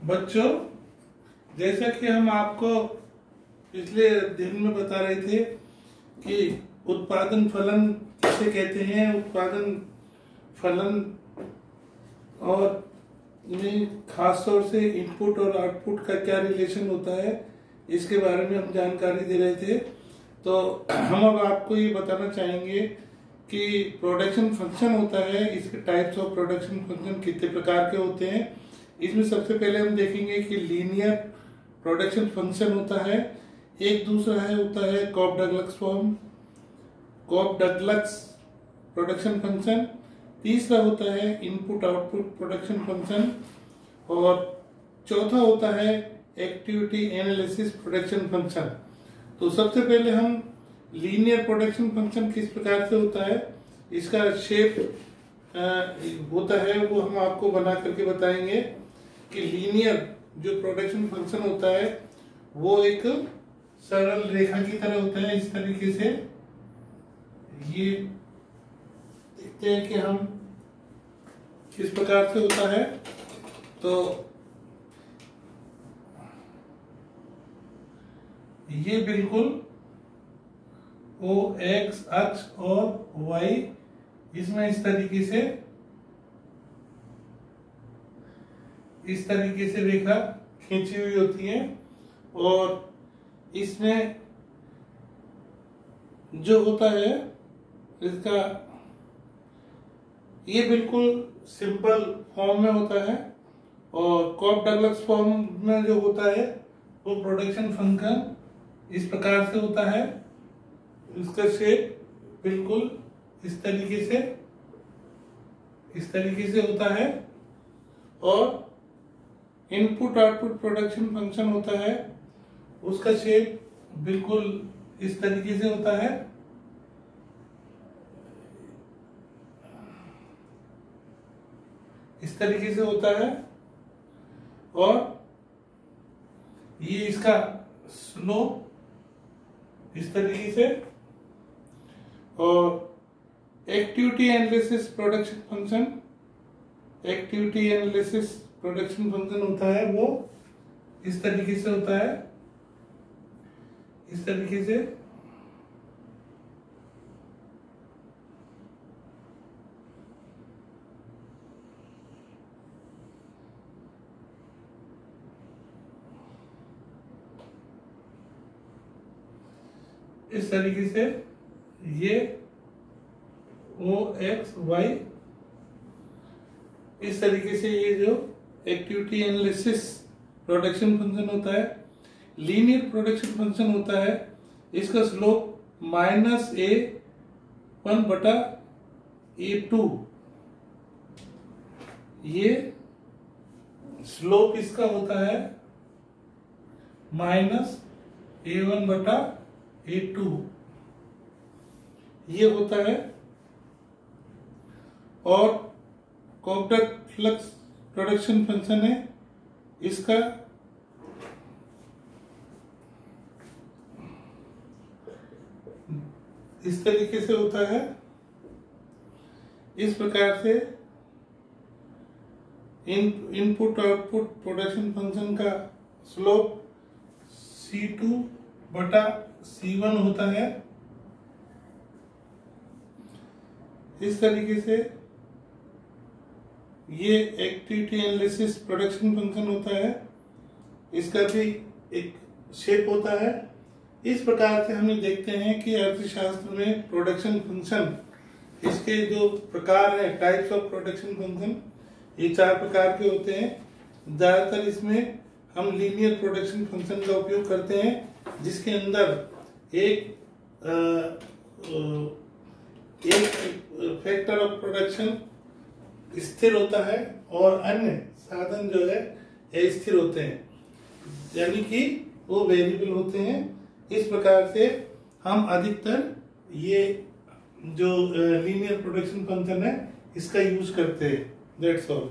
बच्चों, जैसा कि हम आपको पिछले दिन में बता रहे थे कि उत्पादन फलन किसे कहते हैं, उत्पादन फलन और में खास तौर से इनपुट और आउटपुट का क्या रिलेशन होता है, इसके बारे में हम जानकारी दे रहे थे। तो हम अब आपको ये बताना चाहेंगे कि प्रोडक्शन फंक्शन होता है, इसके टाइप्स ऑफ प्रोडक्शन फंक्शन कितने प्रकार के होते हैं। इसमें सबसे पहले हम देखेंगे कि लीनियर प्रोडक्शन फंक्शन होता है, एक दूसरा होता है कॉफ-डगलस फॉर्म, कॉफ-डगलस प्रोडक्शन फंक्शन, तीसरा होता है इनपुट आउटपुट प्रोडक्शन फंक्शन और चौथा होता है एक्टिविटी एनालिसिस प्रोडक्शन फंक्शन। तो सबसे पहले हम लीनियर प्रोडक्शन फंक्शन किस प्रकार से होता है, इसका शेप होता है वो हम आपको बना करके बताएंगे कि लीनियर जो प्रोडक्शन फंक्शन होता है वो एक सरल रेखा की तरह होता है। इस तरीके से ये देखते हैं कि हम किस प्रकार से होता है। तो ये बिल्कुल ओ एक्स अक्ष और वाई इसमें इस तरीके से रेखा खींची हुई होती है और इसमें जो होता है इसका ये बिल्कुल सिंपल फॉर्म में होता है और कॉफ-डगलस फॉर्म में जो होता है वो प्रोडक्शन फंक्शन इस प्रकार से होता है। इसका शेप बिल्कुल इस तरीके से होता है और इनपुट आउटपुट प्रोडक्शन फंक्शन होता है, उसका शेप बिल्कुल इस तरीके से होता है। इस तरीके से होता है और ये इसका स्लोप इस तरीके से और एक्टिविटी एनालिसिस प्रोडक्शन फंक्शन होता है वो इस तरीके से होता है, इस तरीके से। इस तरीके से ये ओ एक्स वाई, इस तरीके से ये जो एक्टिविटी एनालिसिस प्रोडक्शन फंक्शन होता है। लीनियर प्रोडक्शन फंक्शन होता है, इसका स्लोप -a1/a2, ये स्लोप इसका होता है -a1/a2 ये होता है। और कॉफ-डगलस प्रोडक्शन फंक्शन है, इसका इस तरीके से होता है। इस प्रकार से इनपुट आउटपुट प्रोडक्शन फंक्शन का स्लोप C2/C1 होता है। इस तरीके से ये एक्टिविटी एनालिसिस प्रोडक्शन फंक्शन होता है, इसका भी एक शेप होता है। इस प्रकार से हम देखते हैं कि अर्थशास्त्र में प्रोडक्शन फंक्शन, इसके जो प्रकार है टाइप्स ऑफ प्रोडक्शन फंक्शन, ये 4 प्रकार के होते हैं। ज्यादातर इसमें हम लीनियर प्रोडक्शन फंक्शन का उपयोग करते हैं, जिसके अंदर एक फैक्टर ऑफ प्रोडक्शन स्थिर होता है और अन्य साधन जो है स्थिर होते हैं, यानी कि वो वेरिएबल होते हैं। इस प्रकार से हम अधिकतर ये जो लीनियर प्रोडक्शन फंक्शन है इसका यूज करते हैं। That's all.